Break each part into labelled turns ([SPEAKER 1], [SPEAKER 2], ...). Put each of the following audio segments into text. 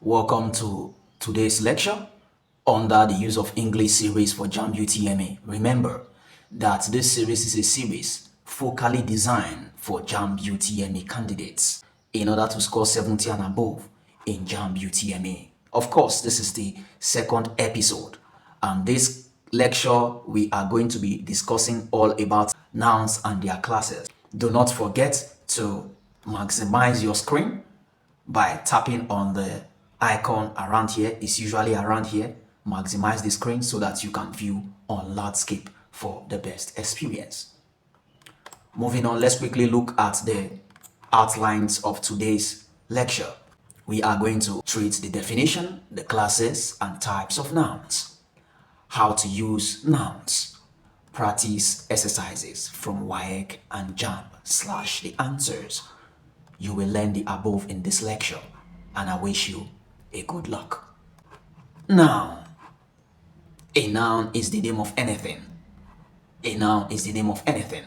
[SPEAKER 1] Welcome to today's lecture under the use of English series for Jamb UTME. Remember that this series is a series focally designed for Jamb UTME candidates in order to score 70 and above in Jamb UTME. Of course, this is the second episode, and this lecture we are going to be discussing all about nouns and their classes. Do not forget to maximize your screen by tapping on the icon around here. It's usually around here. Maximize the screen so that you can view on landscape for the best experience. Moving on, let's quickly look at the outlines of today's lecture. We are going to treat the definition, the classes and types of nouns, how to use nouns, practice exercises from WAEC and Jamb / the answers. You will learn the above in this lecture, and I wish you a good luck. Noun. A noun is the name of anything. A noun is the name of anything.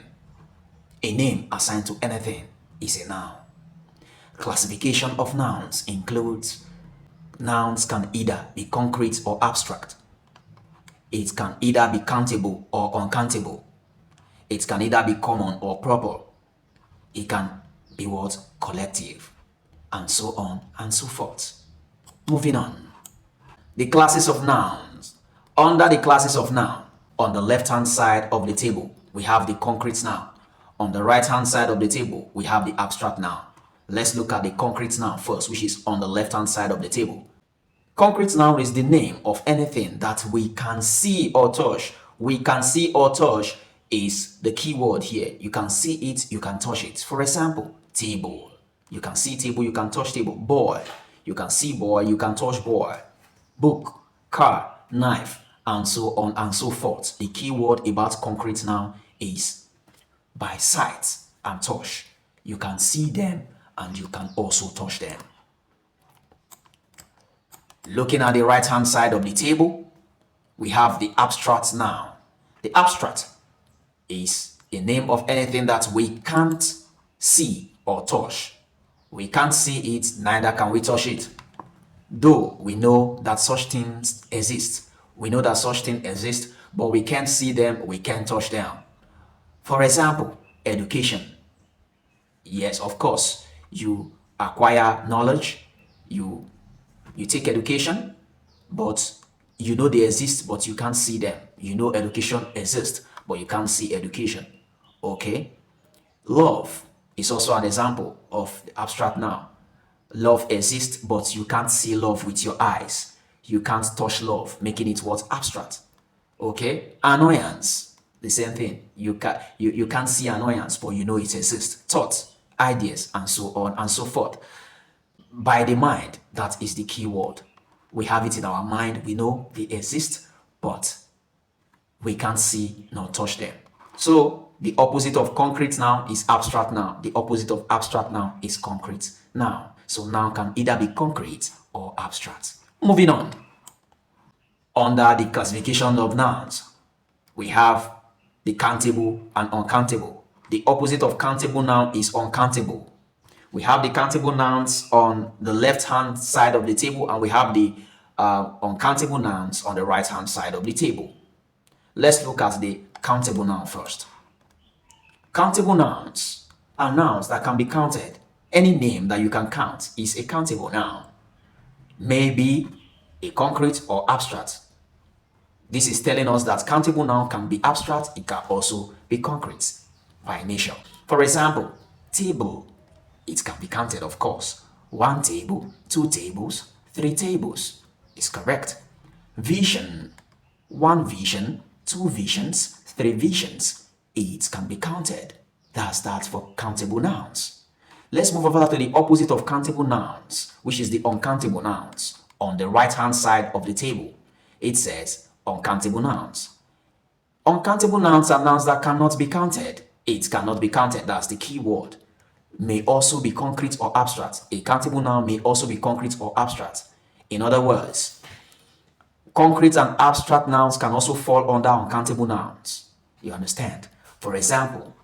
[SPEAKER 1] A name assigned to anything is a noun. Classification of nouns includes nouns can either be concrete or abstract. It can either be countable or uncountable. It can either be common or proper. It can be what? Collective, and so on and so forth. Moving on. The classes of nouns. Under the classes of noun, on the left-hand side of the table, we have the concrete noun. On the right-hand side of the table, we have the abstract noun. Let's look at the concrete noun first, which is on the left-hand side of the table. Concrete noun is the name of anything that we can see or touch. We can see or touch is the key word here. You can see it, you can touch it. For example, table. You can see table, you can touch table. Boy. You can see boy, you can touch boy. Book, car, knife, and so on and so forth. The key word about concrete noun is by sight and touch. You can see them and you can also touch them. Looking at the right-hand side of the table, we have the abstract noun. The abstract is a name of anything that we can't see or touch. We can't see it, neither can we touch it. Though we know that such things exist. We know that such things exist, but we can't see them, we can't touch them. For example, education. Yes, of course, you acquire knowledge, you take education, but you know they exist, but you can't see them. You know education exists, but you can't see education. Okay? Love is also an example of the abstract noun. Love exists, but you can't see love with your eyes. You can't touch love, making it what? Abstract. Okay? Annoyance, the same thing. You can't see annoyance, but you know it exists. Thoughts, ideas, and so on and so forth. By the mind, that is the key word. We have it in our mind, we know they exist, but we can't see nor touch them. So the opposite of concrete noun is abstract noun. The opposite of abstract noun is concrete noun. So noun can either be concrete or abstract. Moving on. Under the classification of nouns, we have the countable and uncountable. The opposite of countable noun is uncountable. We have the countable nouns on the left-hand side of the table, and we have the uncountable nouns on the right-hand side of the table. Let's look at the countable noun first. Countable nouns are nouns that can be counted. Any name that you can count is a countable noun. May be a concrete or abstract. This is telling us that countable noun can be abstract, it can also be concrete by nature. For example, table. It can be counted, of course. 1 table, 2 tables, 3 tables is correct. Vision. 1 vision, 2 visions, 3 visions. It can be counted. That's that for countable nouns. Let's move over to the opposite of countable nouns, which is the uncountable nouns. On the right-hand side of the table, it says uncountable nouns. Uncountable nouns are nouns that cannot be counted. It cannot be counted, that's the key word. May also be concrete or abstract. A countable noun may also be concrete or abstract. In other words, concrete and abstract nouns can also fall under uncountable nouns. You understand? For example,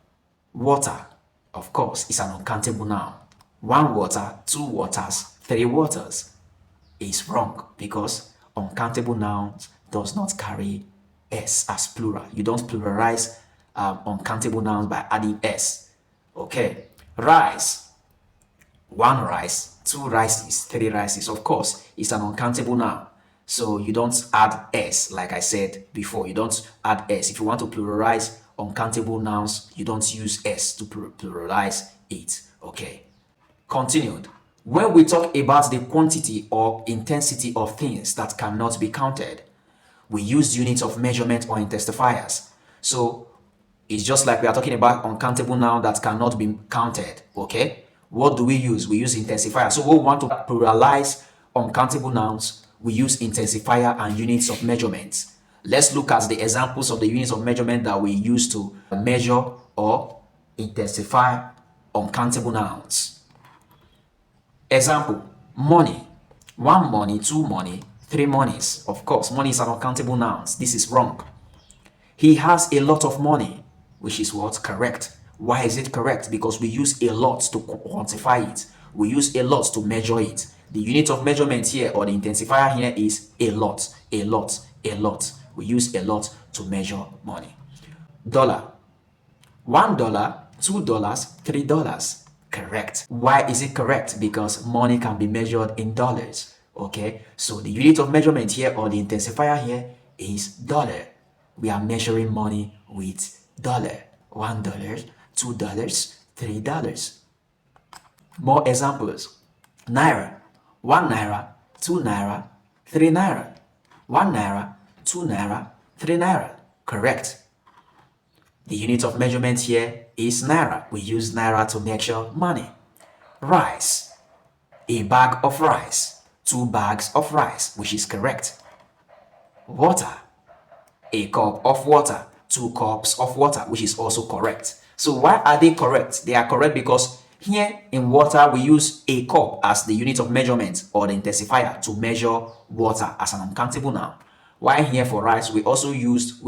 [SPEAKER 1] water, of course, is an uncountable noun. 1 water, 2 waters, 3 waters. is wrong because uncountable nouns does not carry s as plural. You don't pluralize uncountable nouns by adding s. Okay, rice. One rice, two rices, three rices. Of course, it's an uncountable noun. So you don't add s, like I said before. You don't add s. If you want to pluralize uncountable nouns, you don't use s to pluralize it. Okay. Continued. When we talk about the quantity or intensity of things that cannot be counted, we use units of measurement or intensifiers. So it's just like we are talking about uncountable noun that cannot be counted. Okay. What do we use? We use intensifier. So when we want to pluralize uncountable nouns, we use intensifier and units of measurement. Let's look at the examples of the units of measurement that we use to measure or intensify uncountable nouns. Example, money. One money, two money, three monies. Of course, money is an uncountable noun. This is wrong. He has a lot of money, which is what? Correct. Why is it correct? Because we use a lot to quantify it. We use a lot to measure it. The unit of measurement here or the intensifier here is a lot, a lot, a lot. We use a lot to measure money. Dollar. $1, $2, $3. Correct. Why is it correct? Because money can be measured in dollars. Okay, so the unit of measurement here or the intensifier here is dollar. We are measuring money with dollar. $1, $2, $3. More examples. Naira. 1 naira, 2 naira, 3 naira. 1 naira, 2 naira, 3 naira. Correct. The unit of measurement here is naira. We use naira to measure money. Rice. A bag of rice. 2 bags of rice, which is correct. Water. A cup of water. 2 cups of water, which is also correct. So why are they correct? They are correct because here in water, we use a cup as the unit of measurement or the intensifier to measure water as an uncountable noun. While here for rice, we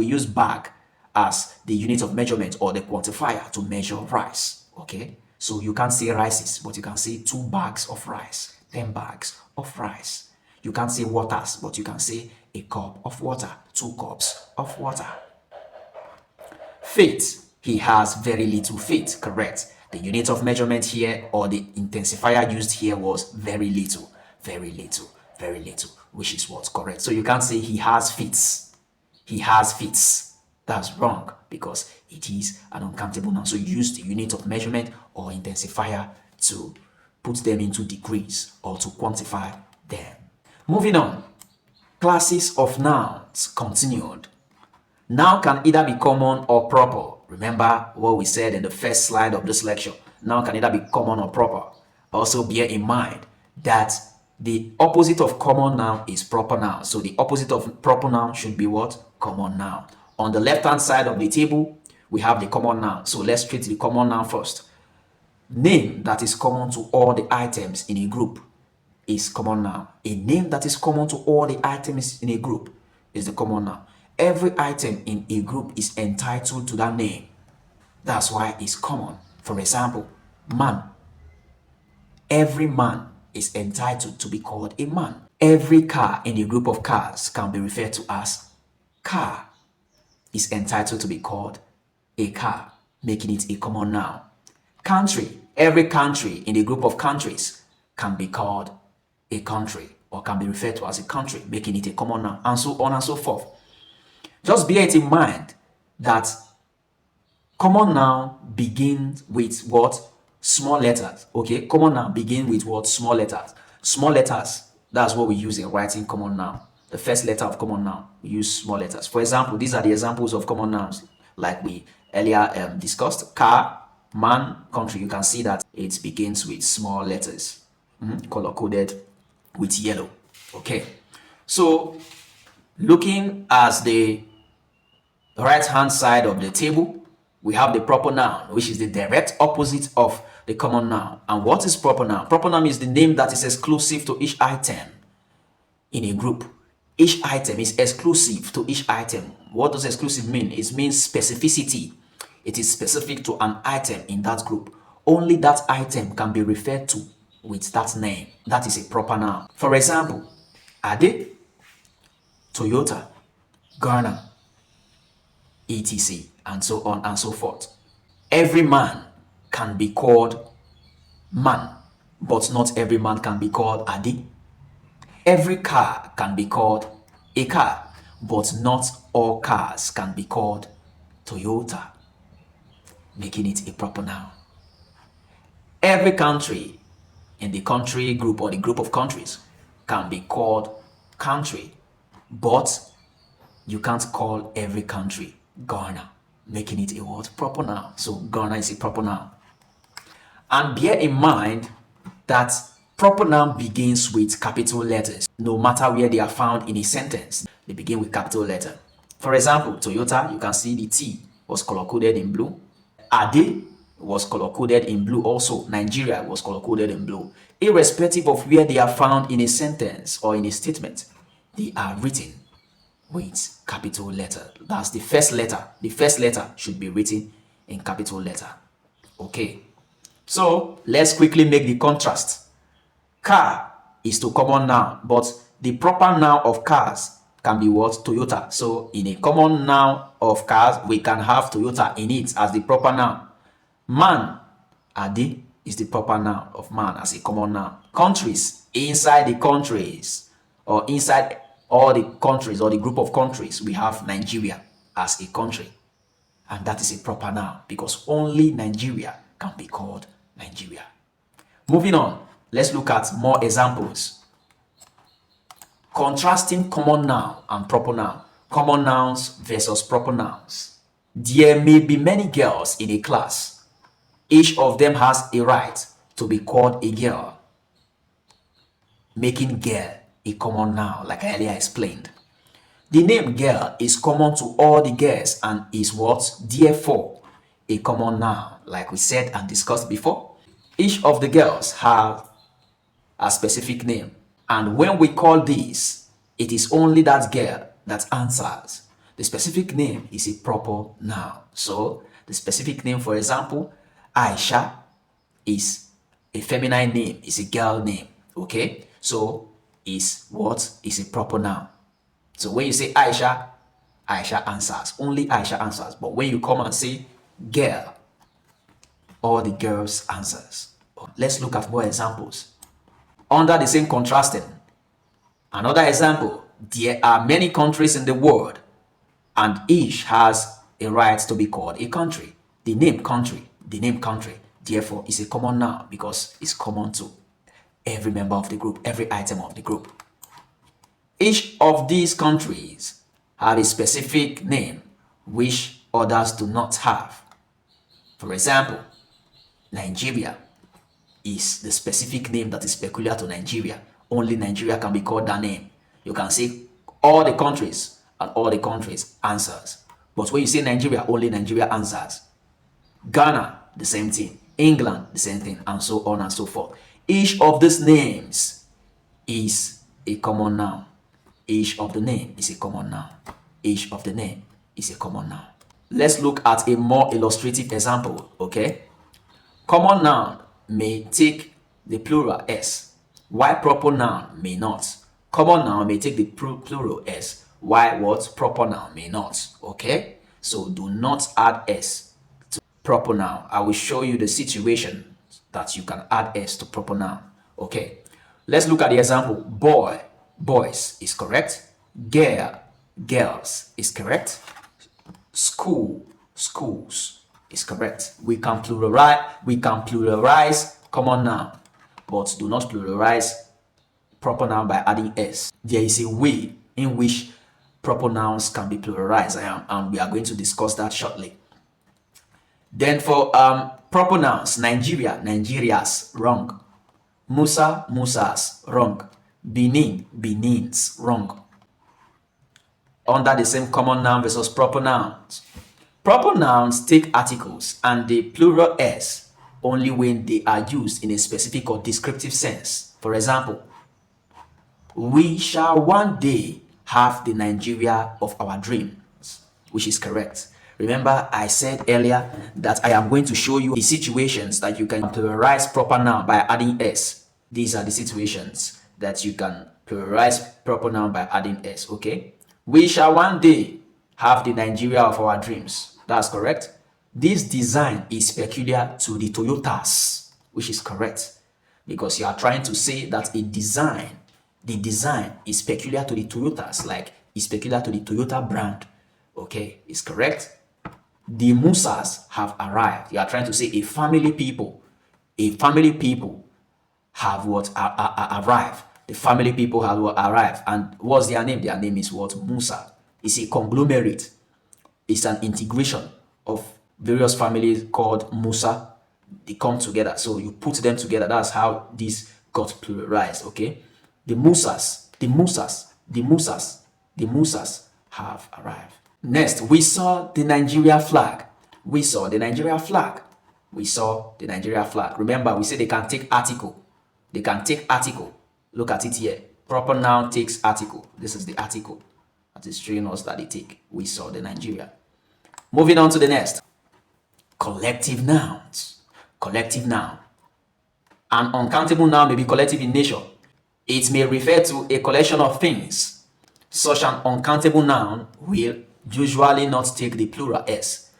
[SPEAKER 1] use bag as the unit of measurement or the quantifier to measure rice. Okay, so you can't say rices, but you can say 2 bags of rice, 10 bags of rice. You can't say waters, but you can say a cup of water, 2 cups of water. Feet. He has very little feet. Correct. The unit of measurement here or the intensifier used here was very little, very little, very little, which is what's correct. So you can't say he has feet. He has feet. That's wrong because it is an uncountable noun. So you use the unit of measurement or intensifier to put them into degrees or to quantify them. Moving on. Classes of nouns continued. Noun can either be common or proper. Remember what we said in the first slide of this lecture. Noun can either be common or proper. Also bear in mind that the opposite of common noun is proper noun. So the opposite of proper noun should be what? Common noun. On the left-hand side of the table, we have the common noun. So let's treat the common noun first. Name that is common to all the items in a group is common noun. A name that is common to all the items in a group is the common noun. Every item in a group is entitled to that name. That's why it's common. For example, man. Every man is entitled to be called a man. Every car in a group of cars can be referred to as car. Is entitled to be called a car, making it a common noun. Country. Every country in a group of countries can be called a country or can be referred to as a country, making it a common noun, and so on and so forth. Just bear it in mind that common noun begins with what? Small letters. Okay, common noun begin with what? Small letters. Small letters, that's what we use in writing common noun. The first letter of common noun, we use small letters. For example, these are the examples of common nouns like we earlier discussed. Car, man, country. You can see that it begins with small letters, color-coded with yellow. Okay, so looking at the right-hand side of the table, we have the proper noun, which is the direct opposite of the common noun. And what is proper noun? Proper noun is the name that is exclusive to each item in a group. Each item is exclusive to each item. What does exclusive mean? It means specificity. It is specific to an item in that group. Only that item can be referred to with that name. That is a proper noun. For example, Ade, Toyota, Ghana, e.t.c, and so on and so forth. Every man can be called man, but not every man can be called Ade. Every car can be called a car, but not all cars can be called Toyota, making it a proper noun. Every country in the country group or the group of countries can be called country, but you can't call every country Ghana, making it a what? Proper noun. So Ghana is a proper noun. And bear in mind that proper noun begins with capital letters, no matter where they are found in a sentence. They begin with capital letter. For example, Toyota, you can see the T was color-coded in blue. Ade was color-coded in blue also. Nigeria was color-coded in blue. Irrespective of where they are found in a sentence or in a statement, they are written with capital letter. That's the first letter. The first letter should be written in capital letter. Okay. So let's quickly make the contrast. Car is the common noun, but the proper noun of cars can be what? Toyota. So in a common noun of cars, we can have Toyota in it as the proper noun. Man, Ade, is the proper noun of man as a common noun. Countries, inside the countries or inside all the countries or the group of countries, we have Nigeria as a country. And that is a proper noun because only Nigeria can be called Nigeria. Moving on, let's look at more examples. Contrasting common noun and proper noun. Common nouns versus proper nouns. There may be many girls in a class. Each of them has a right to be called a girl, making girl a common noun, like I earlier explained. The name girl is common to all the girls and is what? Therefore, a common noun, like we said and discussed before. Each of the girls have a specific name, and when we call this, it is only that girl that answers. The specific name is a proper noun. So, the specific name, for example, Aisha is a feminine name, is a girl name. Okay, so is what? Is a proper noun. So when you say Aisha, Aisha answers. Only Aisha answers. But when you come and say girl, all the girls answers. Let's look at more examples. Under the same contrasting, another example, there are many countries in the world and each has a right to be called a country. The name country, therefore is a common noun because it's common to every member of the group, every item of the group. Each of these countries have a specific name which others do not have. For example, Nigeria is the specific name that is peculiar to Nigeria. Only Nigeria can be called that name. You can say all the countries and all the countries answers. But when you say Nigeria, only Nigeria answers. Ghana, the same thing. England, the same thing, and so on and so forth. Each of these names is a common noun. Each of the name is a common noun. Each of the name is a common noun. Let's look at a more illustrative example, okay? Common noun may take the plural s, while proper noun may not. Common noun may take the plural s, while what? Proper noun may not, okay? So do not add s to proper noun. I will show you the situation that you can add s to proper noun, okay? Let's look at the example. Boy, boys is correct. Girl, girls is correct. School, schools is correct. We can pluralize common noun, but do not pluralize proper noun by adding s. There is a way in which proper nouns can be pluralized, and we are going to discuss that shortly. Then for proper nouns, Nigeria, Nigeria's, wrong. Musa, Musas, wrong. Benin, Benins, wrong. Under the same common noun versus proper nouns. Proper nouns take articles and the plural s only when they are used in a specific or descriptive sense. For example, we shall one day have the Nigeria of our dreams, which is correct. Remember, I said earlier that I am going to show you the situations that you can pluralize proper noun by adding s. These are the situations that you can Pluralize proper noun by adding s, okay? We shall one day have the Nigeria of our dreams. That's correct. This design is peculiar to the Toyotas, which is correct, because you are trying to say that the design is peculiar to the Toyotas, like it's peculiar to the Toyota brand. Okay, it's correct. The Musas have arrived. You are trying to say a family people have what arrived. The family people have what arrived. And what's their name? Their name is what? Musa. It's a conglomerate. It's an integration of various families called Musa. They come together. So you put them together. That's how this got pluralized. Okay. The Musas have arrived. Next, we saw the Nigeria flag. We saw the Nigeria flag. Remember, we said they can take article. Look at it here. Proper noun takes article. This is the article that is showing us that they take. We saw the Nigeria. Moving on to the next. Collective nouns. Collective noun. An uncountable noun may be collective in nature. It may refer to a collection of things. Such an uncountable noun will usually not take the plural s.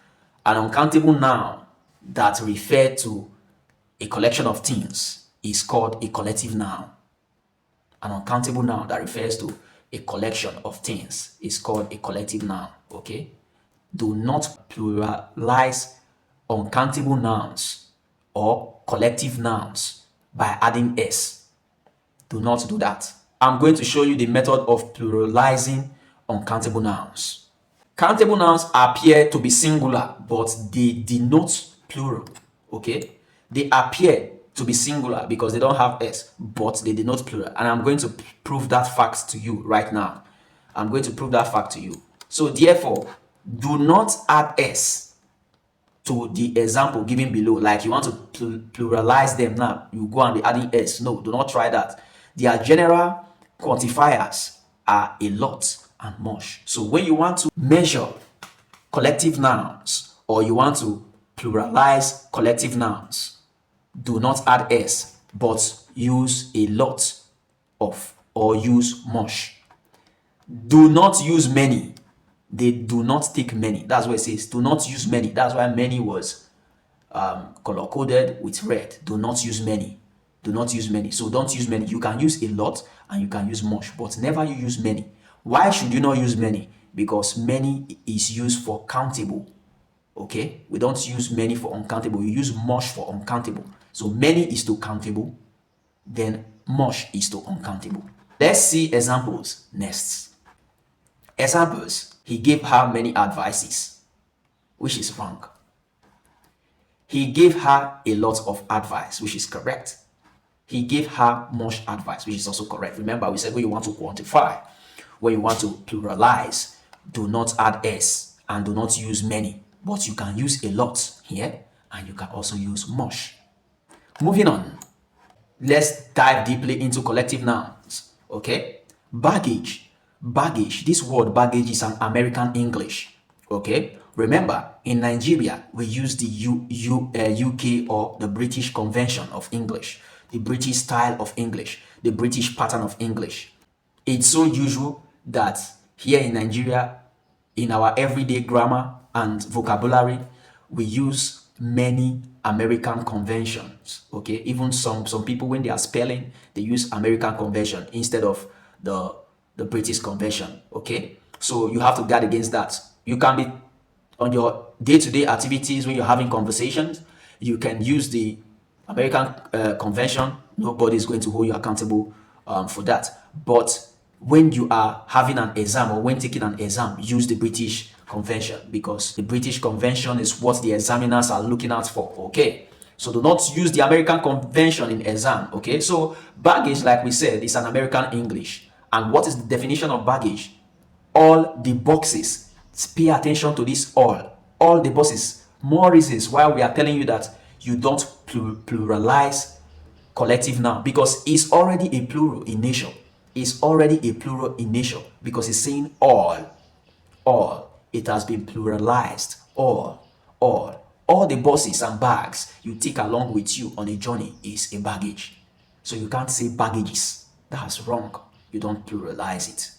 [SPEAKER 1] An uncountable noun that refers to a collection of things is called a collective noun. An uncountable noun that refers to a collection of things is called a collective noun. Okay? Do not pluralize uncountable nouns or collective nouns by adding s. Do not do that. I'm going to show you the method of pluralizing uncountable nouns. Countable nouns appear to be singular, but they denote plural. Okay? They appear to be singular because they don't have s, but they denote plural. And I'm going to prove that fact to you right now. So therefore, do not add s to the example given below. Like you want to pluralize them now, you go and be adding s. No, do not try that. Their general quantifiers are a lot and much. So when you want to measure collective nouns or you want to pluralize collective nouns, do not add s, but use a lot of or use much. Do not use many. They do not take many. That's what it says. Do not use many. That's why many was color coded with red. Do not use many. So don't use many. You can use a lot and you can use much, but never you use many. Why should you not use many? Because many is used for countable. Okay, we don't use many for uncountable. We use much for uncountable. So many is to countable, then much is to uncountable. Let's see examples next. Examples. He gave her many advices, which is wrong. He gave her a lot of advice, which is correct. He gave her much advice, which is also correct. Remember, we said when you want to quantify, when you want to pluralize, do not add s and do not use many. But you can use a lot here and you can also use much. Moving on. Let's dive deeply into collective nouns. Okay? Baggage. This word baggage is an American English. Okay? Remember, in Nigeria, we use the UK or the British convention of English, the British style of English, the British pattern of English. It's so usual that here in Nigeria, in our everyday grammar and vocabulary, we use many American conventions. Okay, even some people, when they are spelling, they use American convention instead of the British convention. Okay, so you have to guard against that. You can be on your day-to-day activities when you're having conversations, you can use the American convention. Nobody is going to hold you accountable for that. But when you are having an exam or when taking an exam, use the British convention, because the British convention is what the examiners are looking out for. Okay, so do not use the American convention in exam. Okay, so baggage, like we said, is an American English. And what is the definition of baggage? All the boxes. Pay attention to this. All the boxes. More reasons why we are telling you that you don't pluralize collective noun, because it's already a plural in nature. Because it's saying all. It has been pluralized. All the buses and bags you take along with you on a journey is a baggage. So you can't say baggages. That's wrong. You don't pluralize it.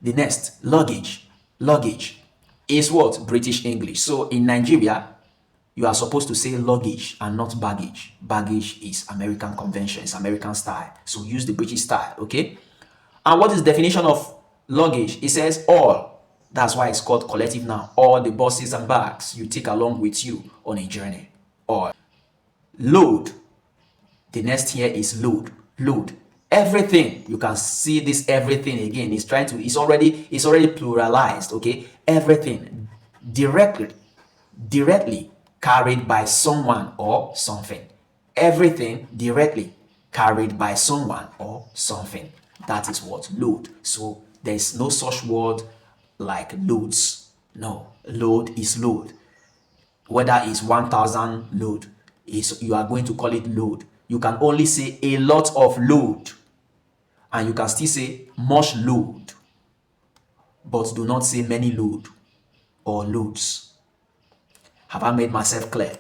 [SPEAKER 1] The next, luggage. Luggage is what? British English. So in Nigeria, you are supposed to say luggage and not baggage. Baggage is American convention, it's American style. So use the British style, okay? And what is the definition of luggage? It says all. That's why it's called collective noun. All the boxes and bags you take along with you on a journey. All. Load. The next here is load. Load. Everything. You can see this everything again. It's already pluralized, okay? Everything directly carried by someone or something. Everything directly carried by someone or something. That is what load. So there's no such word like loads. No, load is load. Whether it's 1,000 load, you are going to call it load. You can only say a lot of load, and you can still say much load, but do not say many load or loads. Have I made myself clear?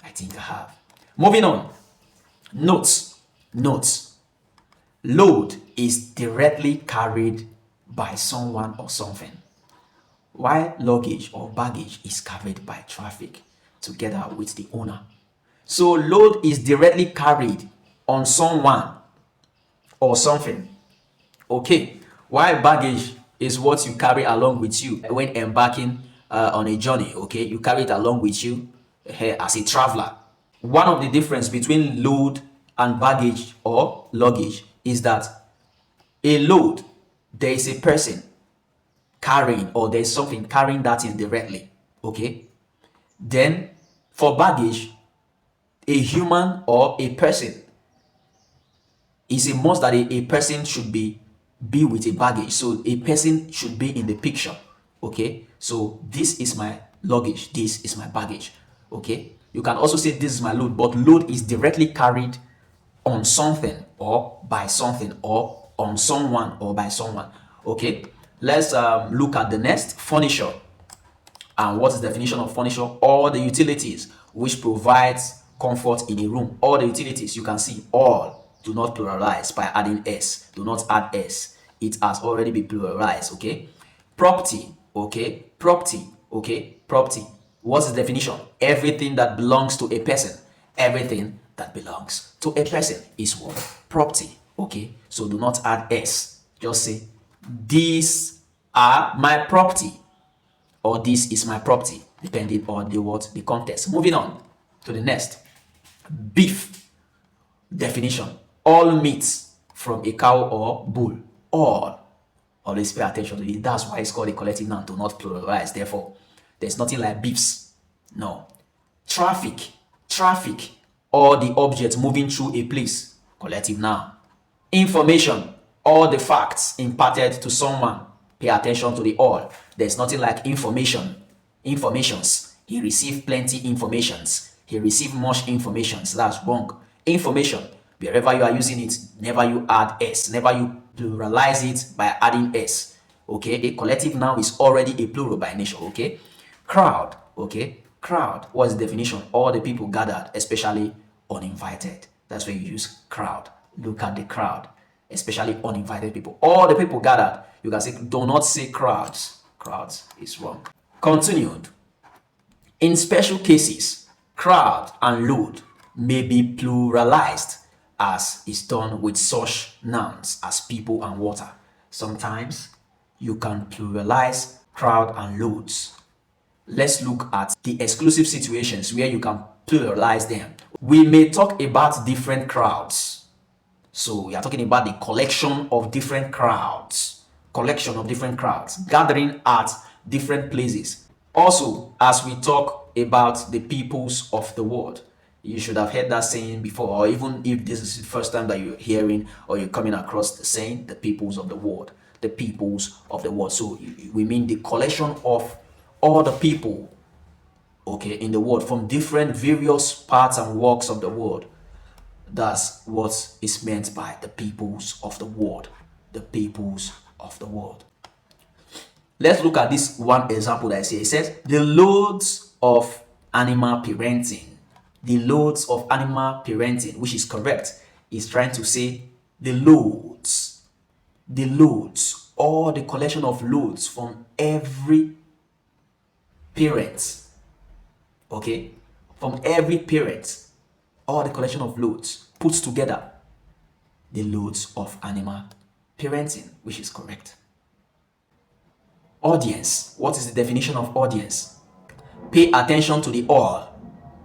[SPEAKER 1] I think I have. Moving on. Notes. Notes. Load is directly carried by someone or something, while luggage or baggage is carried by traffic together with the owner. So load is directly carried on someone or something, okay, while baggage is what you carry along with you when embarking on a journey, okay? You carry it along with you as a traveler. One of the difference between load and baggage or luggage is that a load, there is a person carrying, or there's something carrying that in directly, okay? Then for baggage, a human or a person, is a must that a person should be with a baggage. So a person should be in the picture, okay? So this is my luggage, this is my baggage, okay? You can also say this is my load, but load is directly carried on something or by something, or on someone or by someone, okay? Let's look at the next, furniture. And what is the definition of furniture? All the utilities which provides comfort in a room. All the utilities, you can see all. Do not pluralize by adding s. Do not add s. It has already been pluralized, okay? Property, okay? Property, okay? Property. What's the definition? Everything that belongs to a person. Everything that belongs to a person is what? Property, okay? So do not add s. Just say, these are my property, or this is my property, depending on the context. Moving on to the next. Beef. Definition: all meats from a cow or bull. All. Always pay attention to it. That's why it's called a collective noun, to not pluralize. Therefore, there's nothing like beefs. No. Traffic. Traffic. All the objects moving through a place. Collective noun. Information. All the facts imparted to someone. Pay attention to the all. There's nothing like information. Informations. He received plenty informations. He received much informations. That's wrong. Information. Wherever you are using it, never you add s. Never you pluralize it by adding s. Okay. A collective noun is already a plural by nature. Okay. Crowd. Okay. Crowd. What's the definition? All the people gathered, especially uninvited. That's where you use crowd. Look at the crowd, especially uninvited people. All the people gathered. You can say, do not say crowds. Crowds is wrong. Continued. In special cases, crowd and load may be pluralized, as is done with such nouns as people and water. Sometimes you can pluralize crowd and loads. Let's look at the exclusive situations where you can pluralize them. We may talk about different crowds. So we are talking about the collection of different crowds. Collection of different crowds gathering at different places. Also, as we talk about the peoples of the world, you should have heard that saying before, or even if this is the first time that you're hearing or you're coming across the saying, the peoples of the world, the peoples of the world. So we mean the collection of all the people, okay, in the world, from different various parts and walks of the world. That's what is meant by the peoples of the world. The peoples of the world. Let's look at this one example that I say. It says, the loads of animal parenting. The loads of animal parenting, which is correct, is trying to say the loads. the loads or the collection of loads from every parent. Okay, from every parent, or the collection of loads puts together the loads of animal parenting, which is correct. Audience. What is the definition of audience? Pay attention to the all.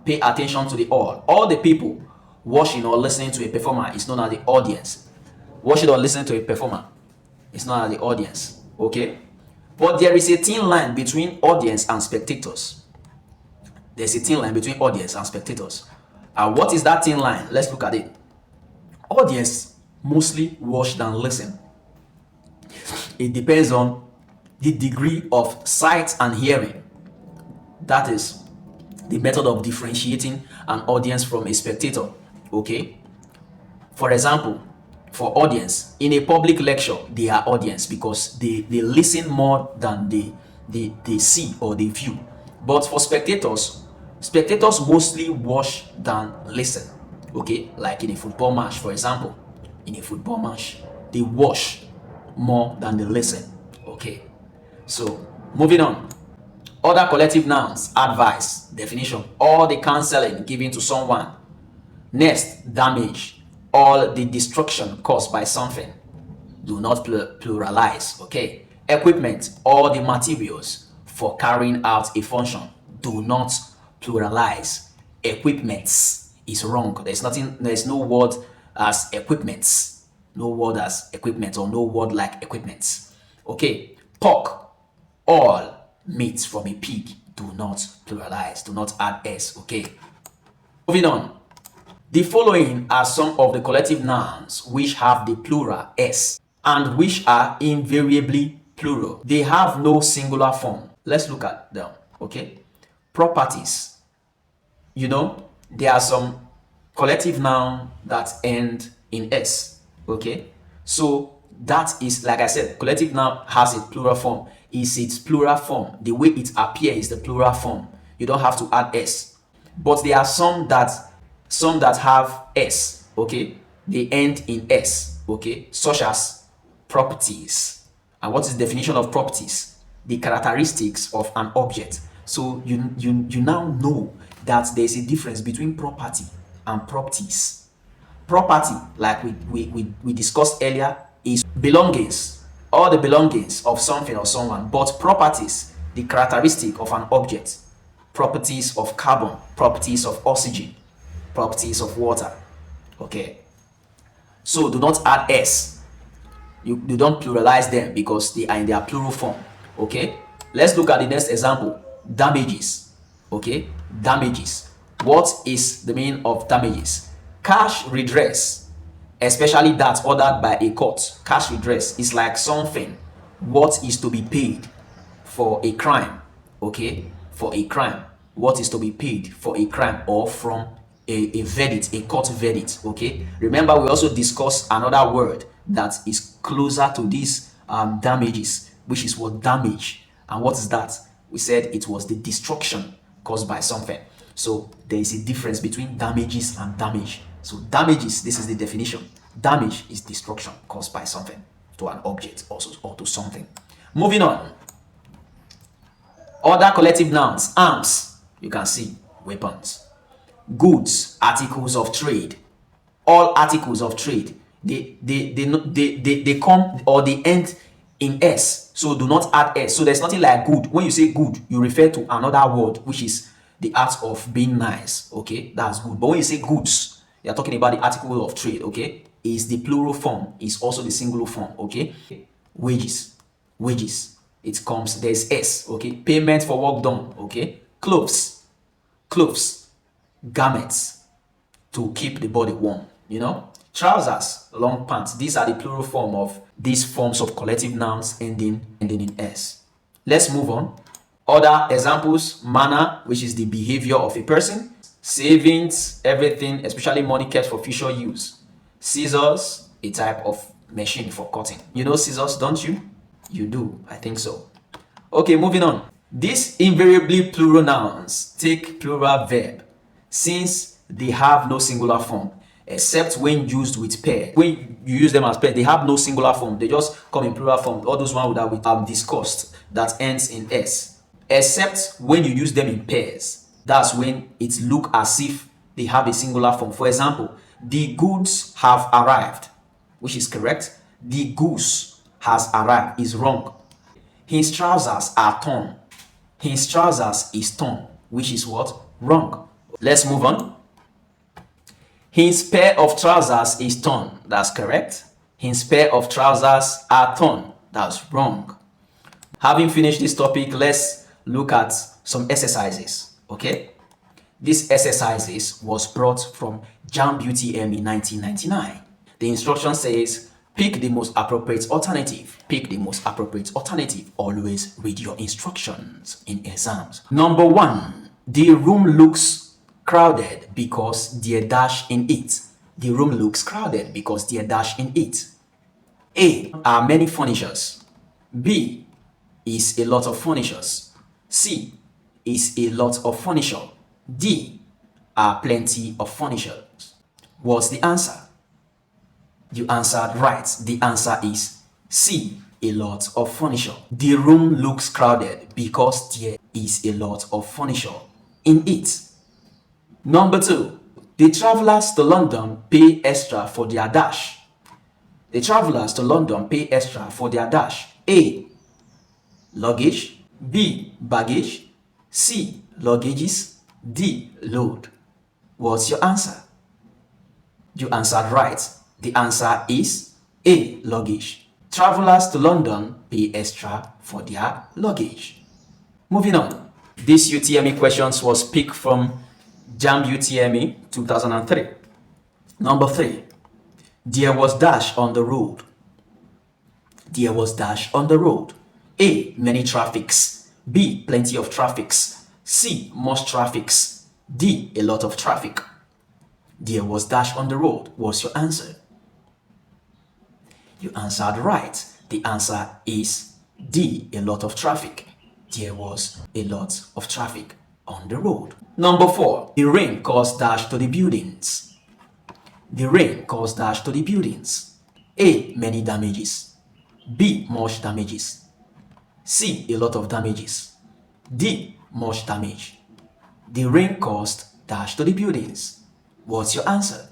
[SPEAKER 1] Pay attention to the all. All the people watching or listening to a performer is known as the audience. Watching or listening to a performer is known as the audience. Okay? But there is a thin line between audience and spectators. There's a thin line between audience and spectators. And what is that thin line? Let's look at it. Audience mostly watch than listen. It depends on the degree of sight and hearing. That is the method of differentiating an audience from a spectator. Okay? For example, for audience, in a public lecture, they are audience because they listen more than they see or they view. But for spectators mostly watch than listen. Okay? Like in a football match, for example. In a football match, they watch more than they listen. Okay? So, moving on. Other collective nouns, advice, definition, all the counseling given to someone. Next, damage, all the destruction caused by something. Do not pluralize. Okay? Equipment, all the materials for carrying out a function. Do not pluralize. Equipments is wrong. There's no word as equipments. No word as equipment or no word like equipments. Okay? Pork, all meat from a pig. Do not pluralize. Do not add s. Okay? Moving on. The following are some of the collective nouns which have the plural s and which are invariably plural. They have no singular form. Let's look at them. Okay? Properties. You know, there are some collective noun that end in s. Okay? So that is, like I said, collective noun has a plural form. Is its plural form. The way it appears is the plural form. You don't have to add s. But there are some that have s. Okay? They end in s. Okay? Such as properties. And what is the definition of properties? The characteristics of an object. So you now know that there's a difference between property and properties. Property, like we discussed earlier, is belongings, all the belongings of something or someone. But properties, the characteristic of an object, properties of carbon, properties of oxygen, properties of water. Okay? So do not add s. You don't pluralize them because they are in their plural form. Okay? Let's look at the next example. Damages. Okay? Damages. What is the meaning of damages? Cash redress, especially that ordered by a court. Cash redress is like something what is to be paid for a crime. Okay? For a crime. What is to be paid for a crime or from a verdict, a court verdict. Okay? Remember, we also discussed another word that is closer to these damages, which is what damage. And what is that? We said it was the destruction caused by something. So there is a difference between damages and damage. So damages, this is the definition. Damage is destruction caused by something, to an object also, or to something. Moving on. Other collective nouns. Arms, you can see, weapons. Goods, articles of trade. All articles of trade, they come or they end in s. So do not add s. So there's nothing like good. When you say good, you refer to another word, which is the art of being nice. Okay, that's good. But when you say goods, you're talking about the article of trade. Okay, is the plural form, is also the singular form. Okay, wages, wages, it comes, there's s. Okay, payment for work done. Okay, clothes, clothes, garments to keep the body warm. You know, trousers, long pants. These are the plural form of these forms of collective nouns ending in s. Let's move on. Other examples: manner, which is the behavior of a person. Savings, everything, especially money kept for future use. Scissors, a type of machine for cutting. You know scissors, don't you? You do, I think so. Okay, moving on. These invariably plural nouns take plural verb since they have no singular form, except when used with pair. When you use them as pair, they have no singular form. They just come in plural form. All those ones that we have discussed that ends in s. Except when you use them in pairs. That's when it look as if they have a singular form. For example, the goods have arrived, which is correct. The goose has arrived is wrong. His trousers are torn. His trousers is torn, which is what? Wrong. Let's move on. His pair of trousers is torn. That's correct. His pair of trousers are torn. That's wrong. Having finished this topic, let's look at some exercises. Okay? These exercises was brought from Jamb UTME in 1999. The instruction says, pick the most appropriate alternative. Pick the most appropriate alternative. Always read your instructions in exams. Number 1, the room looks crowded because there dash in it. The room looks crowded because there dash in it. A, are many furnitures. B, is a lot of furnitures. C, is a lot of furniture. D, are plenty of furniture. What's the answer? You answered right. The answer is C, a lot of furniture. The room looks crowded because there is a lot of furniture in it. Number 2, the travelers to London pay extra for their dash. The travelers to London pay extra for their dash. A, luggage. B, baggage. C, luggages. D, load. What's your answer? You answered right. The answer is A, luggage. Travelers to London pay extra for their luggage. Moving on. This UTME questions was picked from Jamb UTME 2003. Number 3. There was dash on the road. There was dash on the road. A, many traffics. B, plenty of traffics. C, most traffics. D, a lot of traffic. There was dash on the road. What's your answer? You answered right. The answer is D, a lot of traffic. There was a lot of traffic on the road. Number 4, the rain caused dash to the buildings. The rain caused dash to the buildings. A, many damages. B, much damages. C, a lot of damages. D, much damage. The rain caused dash to the buildings. What's your answer?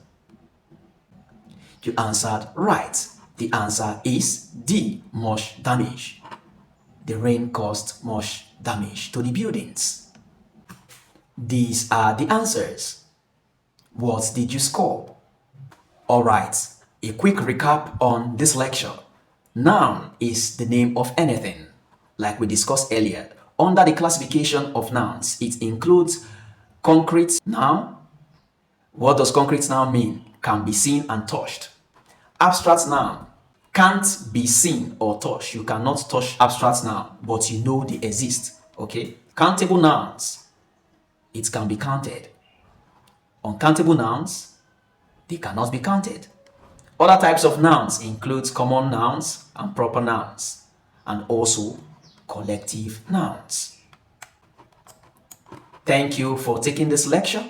[SPEAKER 1] You answered right. The answer is D, much damage. The rain caused much damage to the buildings. These are the answers. What did you score? Alright, a quick recap on this lecture. Noun is the name of anything. Like we discussed earlier, under the classification of nouns, it includes concrete noun. What does concrete noun mean? Can be seen and touched. Abstract noun can't be seen or touched. You cannot touch abstract noun, but you know they exist. Okay? Countable nouns, it can be counted. Uncountable nouns, they cannot be counted. Other types of nouns include common nouns and proper nouns, and also collective nouns. Thank you for taking this lecture.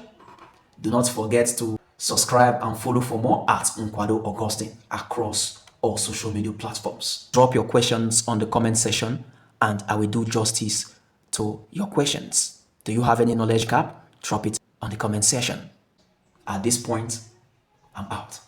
[SPEAKER 1] Do not forget to subscribe and follow for more at Nkwado Augustine across all social media platforms. Drop your questions on the comment section and I will do justice to your questions. Do you have any knowledge gap? Drop it on the comment section. At this point, I'm out.